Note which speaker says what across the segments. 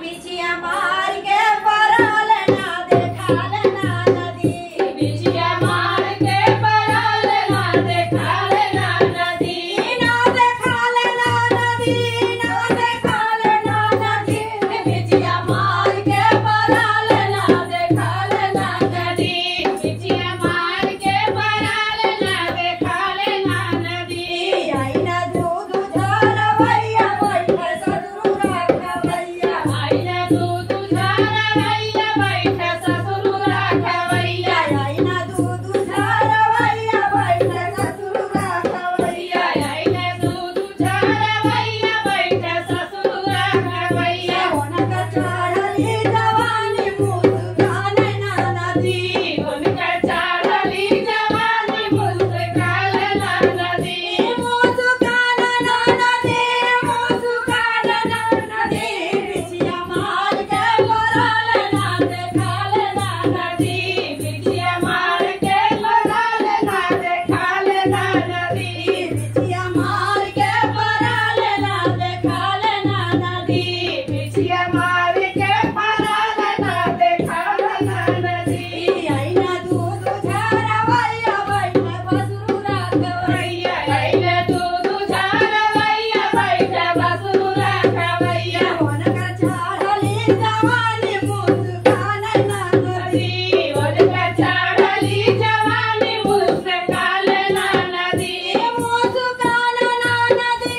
Speaker 1: बिछिया मार के पराल ना देखाल ना नदी बिछिया मार के पराल ना देखाल ना नदी ना देखाल ना नदी ना देखाल ना नदी बिछिया मार के पराल ना देखाल ना नदी बिछिया मार के पराल ना देखाल ना नदी आई ना दूध झरवैया बैठे ससुर राखवैया आई ना दूध झरवैया बैठे ससुर राखवैया आई ना दूध झरवैया बैठे ससुर राखवैया आई ना दूध झरवैया बैठे ससुर राखवैया होनका चढ़ली जवानी मुस्कान ना नदी होनका चढ़ली जवानी मुस्कान ना नदी मुस्कान ना नदी मुस्कान ना नदी बिछिया मार के पराल ना देखाल ना नदी बिछिया मार के पराल ना देखाल ना नदी बिछिया मार के पराल ना देखाल ना नदी बिछिया मार के पराल ना देखाल ना नदी आई ना दूध झरवैया बैठे बसुर राखवैया आई ना दूध झरवैया बैठे बसुर राखवैया होनका चढ़ली जवानी मुस्कान ना नदी होनका चढ़ली जवानी मुस्कान ना नदी मुस्कान ना नदी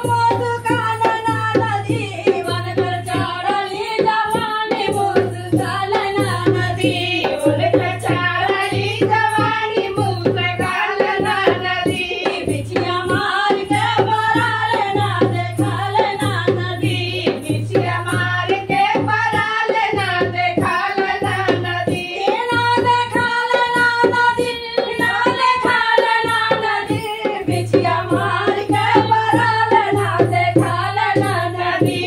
Speaker 1: मुस्कान ना नदी होनका चढ़ली जवानी मुस्कान ना नदी होनका चढ़ली जवानी मुस्कान ना नदी बिछिया मार के पराल ना देखाल ना नदी बिछिया मार के पराल ना देखाल ना नदी ना देखाल ना नदी ना देखाल ना नदी बिछिया मार के पराल ना देखाल ना नदी